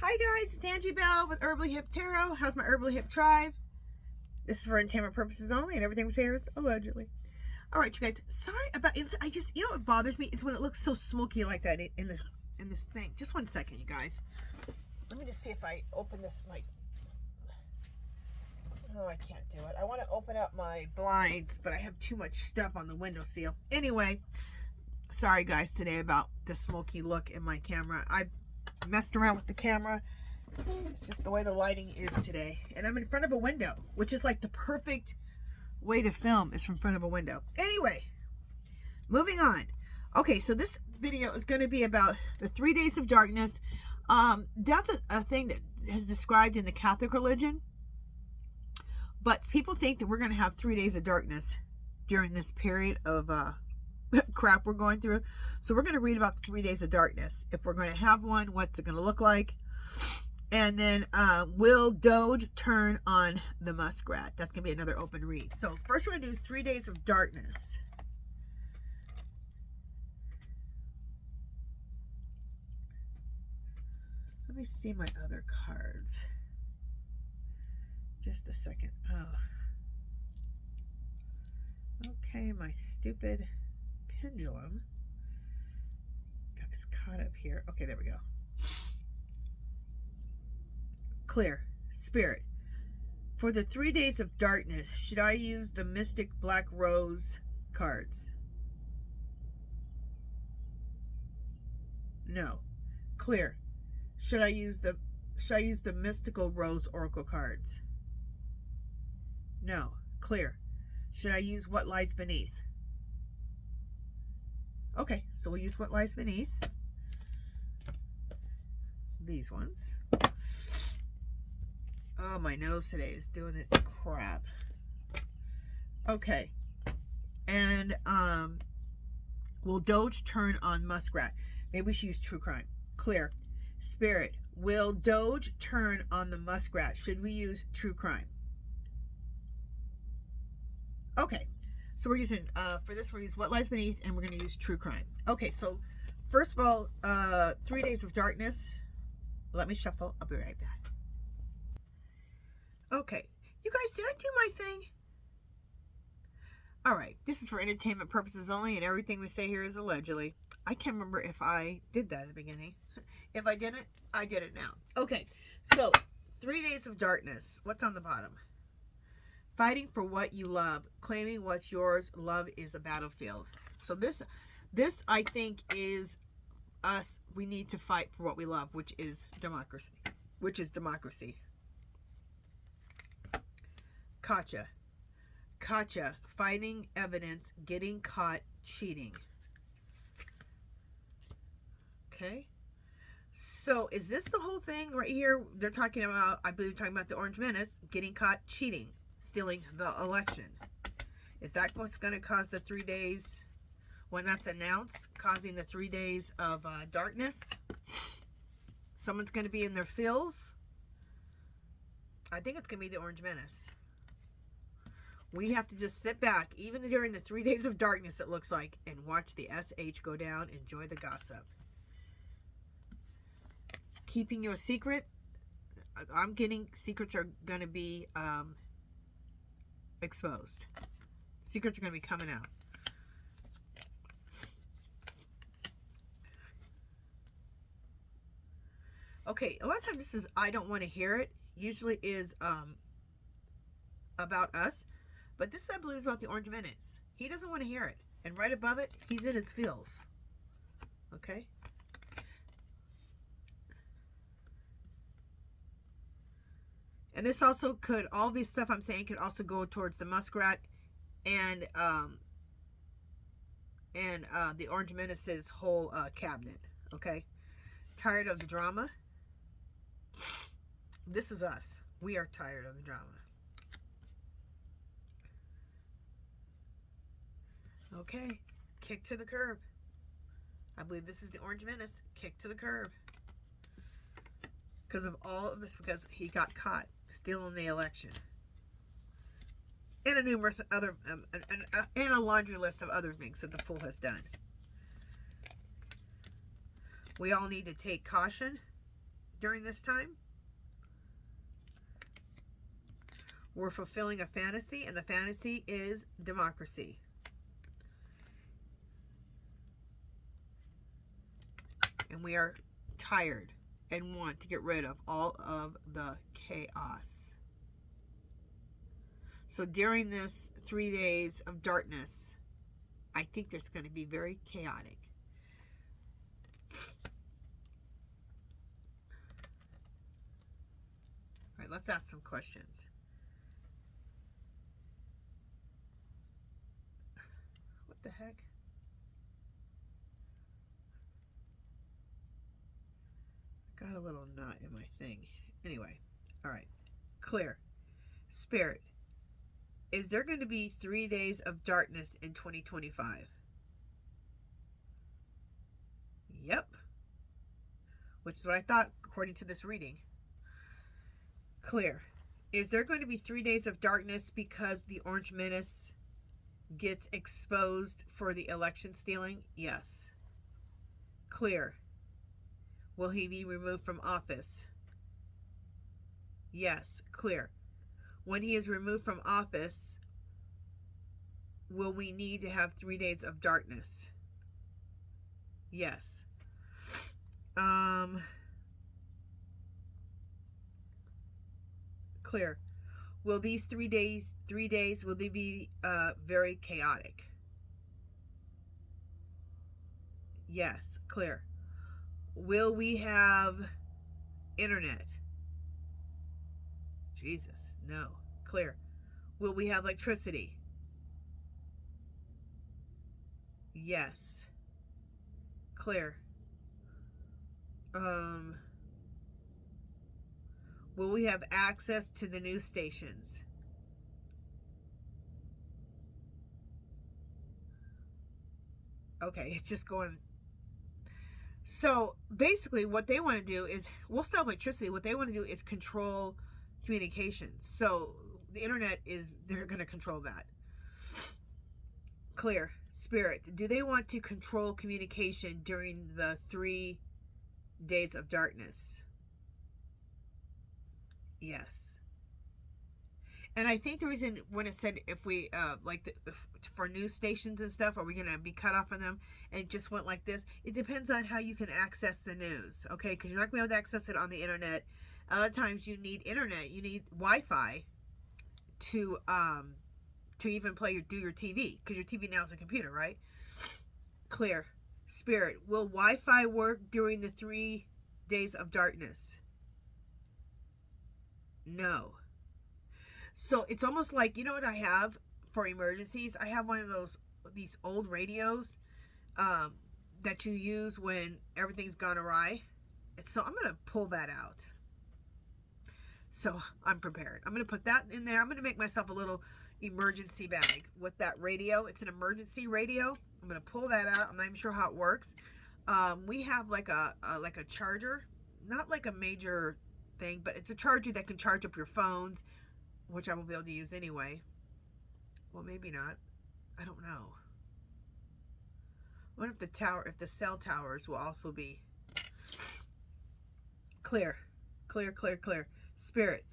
Hi guys, it's Angie Bell with HerballyHipTarot. How's my HerballyHip tribe? This is for entertainment purposes only, and everything we say here is allegedly. Alright, you guys, sorry about it. I just, you know what bothers me is when it looks so smoky like that in this thing. Just 1 second, you guys. Let me just see if I open this mic. Oh, I can't do it. I want to open up my blinds, but I have too much stuff on the windowsill. Anyway, sorry guys today about the smoky look in my camera. I've messed around with the camera. It's just the way the lighting is today, and I'm in front of a window, which is like the perfect way to film, is from front of a window. Anyway, moving on. Okay, so this video is going to be about the 3 days of darkness. That's a thing that is described in the Catholic religion, but people think that we're going to have 3 days of darkness during this period of crap we're going through. So we're going to read about the 3 days of darkness. If we're going to have one, what's it going to look like? And then will Doge turn on the muskrat? That's going to be another open read. So first we're going to do 3 days of darkness. Let me see my other cards. Just a second. Oh. Okay, my stupid pendulum is caught up here. Okay, there we go. Clear. Spirit. For the 3 days of darkness, should I use the Mystic Black Rose cards? No. Clear. Should I use the Mystical Rose Oracle cards? No. Clear. Should I use What Lies Beneath? Okay, so we'll use What Lies Beneath. These ones. Oh, my nose today is doing its crap. Okay. And, will Doge turn on muskrat? Maybe we should use true crime. Clear. Spirit. Will Doge turn on the muskrat? Should we use true crime? Okay. So we're using, for this, we're using What Lies Beneath, and we're going to use true crime. Okay, so first of all, 3 days of darkness. Let me shuffle. I'll be right back. Okay. You guys, did I do my thing? Alright, this is for entertainment purposes only, and everything we say here is allegedly. I can't remember if I did that at the beginning. If I didn't, I did it now. Okay, so 3 days of darkness. What's on the bottom? Fighting for what you love, claiming what's yours. Love is a battlefield. So this I think is us. We need to fight for what we love, which is democracy. Gotcha. Finding evidence, getting caught cheating. Okay. So is this the whole thing right here? They're talking about, I believe, talking about the Orange Menace, getting caught cheating, stealing the election. Is that what's going to cause the 3 days, when that's announced, causing the 3 days of darkness? Someone's going to be in their feels. I think it's going to be the Orange Menace. We have to just sit back, even during the 3 days of darkness, it looks like, and watch the SH go down. Enjoy the gossip. Keeping your secret. I'm getting secrets are going to be exposed. Secrets are going to be coming out. Okay, a lot of times this is I don't want to hear it. Usually is about us. But this, I believe, is about the Orange Menace. He doesn't want to hear it. And right above it, he's in his feels. Okay? And this also could, all this stuff I'm saying could also go towards the muskrat and the Orange Menace's whole cabinet. Okay? Tired of the drama? This is us. We are tired of the drama. Okay, kick to the curb. I believe this is the Orange Menace. Kick to the curb. Because of all of this, because he got caught stealing the election. And a numerous other, and a laundry list of other things that the fool has done. We all need to take caution. during this time. We're fulfilling a fantasy, and the fantasy is democracy. And we are tired and want to get rid of all of the chaos. So during this 3 days of darkness, I think there's going to be very chaotic. All right, let's ask some questions. What the heck? Got a little knot in my thing. Anyway, all right. Clear. Spirit. Is there going to be 3 days of darkness in 2025? Yep. Which is what I thought according to this reading. Clear. Is there going to be 3 days of darkness because the Orange Menace gets exposed for the election stealing? Yes. Clear. Will he be removed from office? Yes. Clear. When he is removed from office, will we need to have 3 days of darkness? Yes. Clear. Will these 3 days, will they be very chaotic? Yes. Clear. Will we have internet? Jesus, no. Clear. Will we have electricity? Yes. Clear. Will we have access to the news stations? Okay, it's just going. So basically what they want to do is, we'll still have electricity. What they want to do is control communications. So the internet is, they're going to control that. Clear. Spirit. Do they want to control communication during the 3 days of darkness? Yes. And I think the reason when it said if we, for news stations and stuff, are we going to be cut off from them? And it just went like this. It depends on how you can access the news, okay? Because you're not going to be able to access it on the internet. Other times you need internet. You need Wi-Fi to even do your TV. Because your TV now is a computer, right? Clear. Spirit. Will Wi-Fi work during the 3 days of darkness? No. So it's almost like, you know what I have for emergencies? I have one of these old radios that you use when everything's gone awry. And so I'm going to pull that out. So I'm prepared. I'm going to put that in there. I'm going to make myself a little emergency bag with that radio. It's an emergency radio. I'm going to pull that out. I'm not even sure how it works. We have like a charger, not like a major thing, but it's a charger that can charge up your phones, which I won't be able to use anyway. Well, maybe not. I don't know. I wonder if the cell towers will also be clear. Clear, clear, clear. Spirit.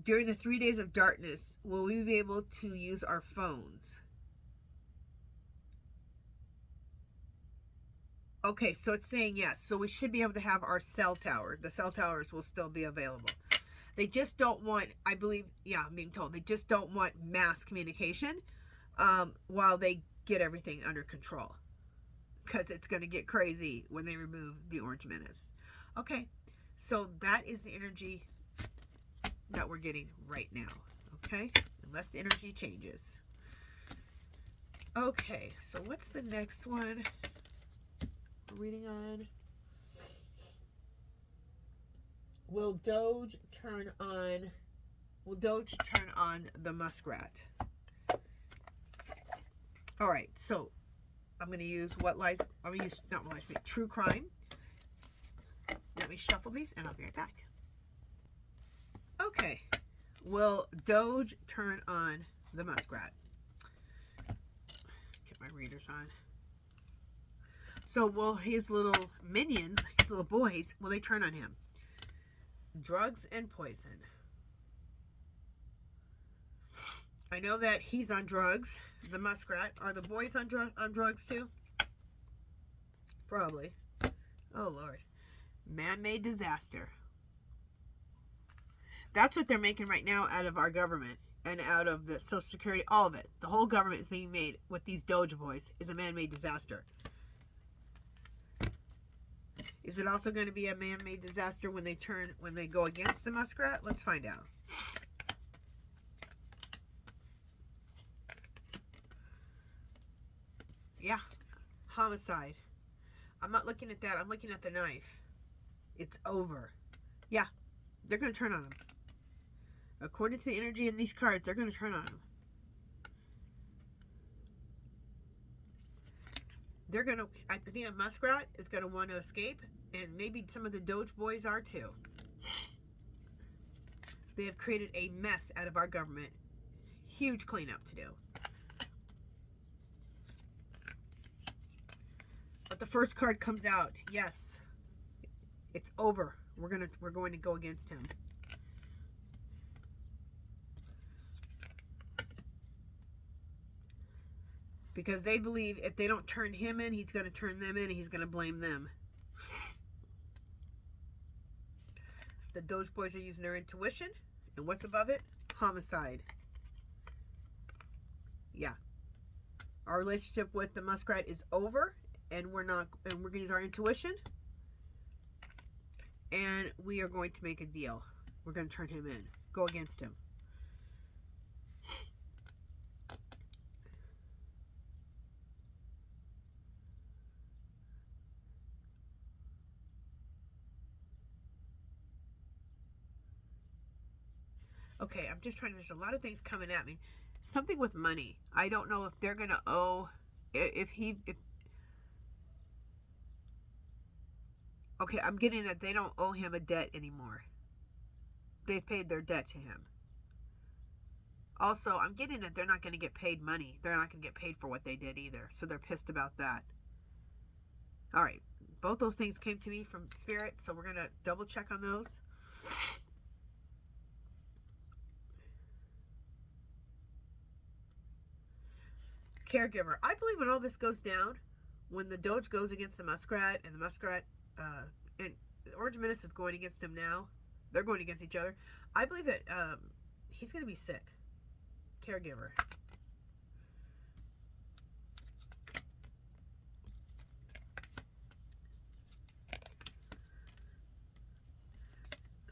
During the 3 days of darkness, will we be able to use our phones? Okay, so it's saying yes. So we should be able to have our cell tower. The cell towers will still be available. They just don't want, I believe, yeah, I'm being told, they just don't want mass communication while they get everything under control. Because it's going to get crazy when they remove the Orange Menace. Okay, so that is the energy that we're getting right now. Okay, unless the energy changes. Okay, so what's the next one we're reading on? Will Doge turn on the muskrat? All right, so I'm going to use true crime. Let me shuffle these and I'll be right back. Okay, will Doge turn on the muskrat? Get my readers on. So will his little minions These little boys, will they turn on him? Drugs and poison. I know that he's on drugs. The muskrat. Are the boys on drugs too? Probably. Oh, Lord. Man-made disaster. That's what they're making right now out of our government and out of the Social Security. All of it. The whole government is being made with these Doge boys is a man-made disaster. Is it also going to be a man-made disaster when they go against the muskrat? Let's find out. Yeah. Homicide. I'm not looking at that. I'm looking at the knife. It's over. Yeah. They're going to turn on him. According to the energy in these cards, they're going to turn on him. They're going to, I think a muskrat is going to want to escape, and maybe some of the Doge boys are too. They have created a mess out of our government. Huge cleanup to do. But the first card comes out. Yes. It's over. We're going to go against him. Because they believe if they don't turn him in, he's going to turn them in and he's going to blame them. The Doge boys are using their intuition. And what's above it? Homicide. Yeah. Our relationship with the muskrat is over. And we're going to use our intuition. And we are going to make a deal. We're going to turn him in. Go against him. Okay, I'm just trying to, there's a lot of things coming at me. Something with money. I don't know if they're going to owe, okay, I'm getting that they don't owe him a debt anymore. They've paid their debt to him. Also, I'm getting that they're not going to get paid money. They're not going to get paid for what they did either. So they're pissed about that. All right. Both those things came to me from Spirit, so we're going to double check on those. Caregiver. I believe when all this goes down, when the Doge goes against the muskrat, and the muskrat and the Orange Menace is going against him now, they're going against each other, I believe that he's going to be sick. Caregiver.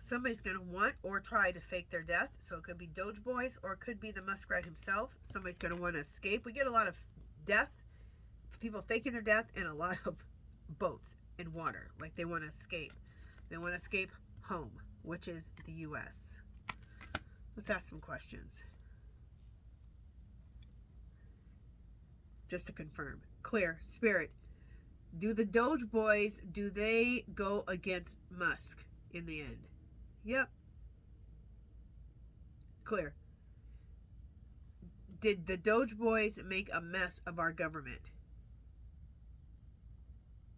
Somebody's going to want or try to fake their death. So it could be Doge boys or it could be the muskrat himself. Somebody's going to want to escape. We get a lot of death, people faking their death, and a lot of boats in water. Like they want to escape. They want to escape home, which is the U.S. Let's ask some questions. Just to confirm. Clear. Spirit. Do the Doge boys, do they go against Musk in the end? Yep. Clear. Did the Doge boys make a mess of our government?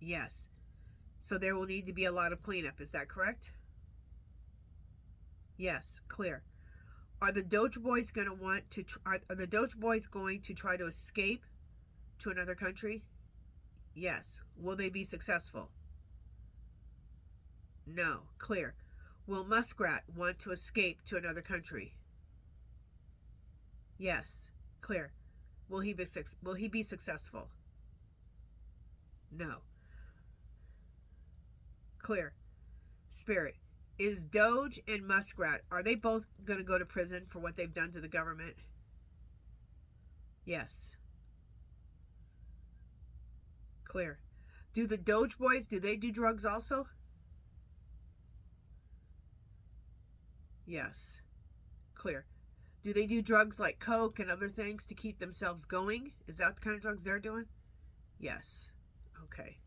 Yes. So there will need to be a lot of cleanup. Is that correct? Yes. Clear. Are the Doge boys going to want to? Are the Doge boys going to try to escape to another country? Yes. Will they be successful? No. Clear. Will Muskrat want to escape to another country? Yes. Clear. Will he be successful? No. Clear. Spirit. Is Doge and Muskrat, are they both going to go to prison for what they've done to the government? Yes. Clear. Do the Doge boys, do they do drugs also? Yes. Clear. Do they do drugs like coke and other things to keep themselves going? Is that the kind of drugs they're doing? Yes. Okay.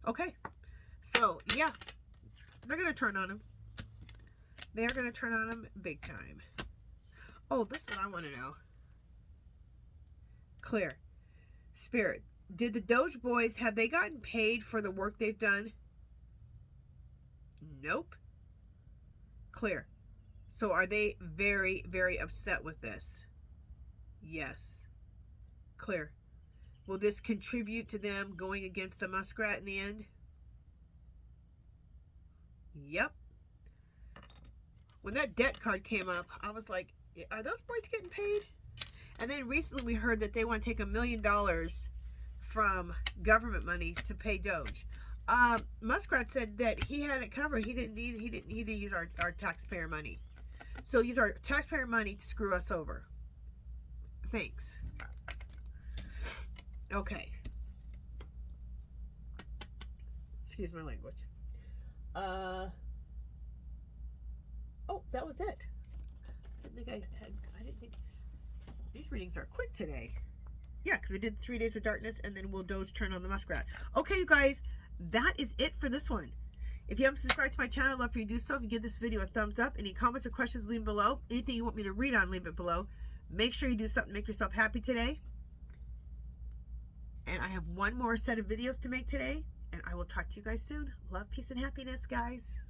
Okay. So, yeah. They're going to turn on him. They're going to turn on him big time. Oh, this is what I want to know. Clear. Spirit, did the Doge boys, have they gotten paid for the work they've done? Nope. Clear. So are they very, very upset with this? Yes. Clear. Will this contribute to them going against the muskrat in the end? Yep. When that debt card came up, I was like, are those boys getting paid? And then recently we heard that they want to take $1 million from government money to pay Doge. Muskrat said that he had it covered. He didn't need to use our taxpayer money. So use our taxpayer money to screw us over. Thanks. Okay. Excuse my language. Oh, that was it. I didn't think these readings are quick today. Yeah, because we did 3 days of darkness, and then we'll Doge turn on the muskrat. Okay, you guys, that is it for this one. If you haven't subscribed to my channel, I'd love for you to do so. If you give this video a thumbs up, any comments or questions, leave them below. Anything you want me to read on, leave it below. Make sure you do something to make yourself happy today. And I have one more set of videos to make today, and I will talk to you guys soon. Love, peace, and happiness, guys.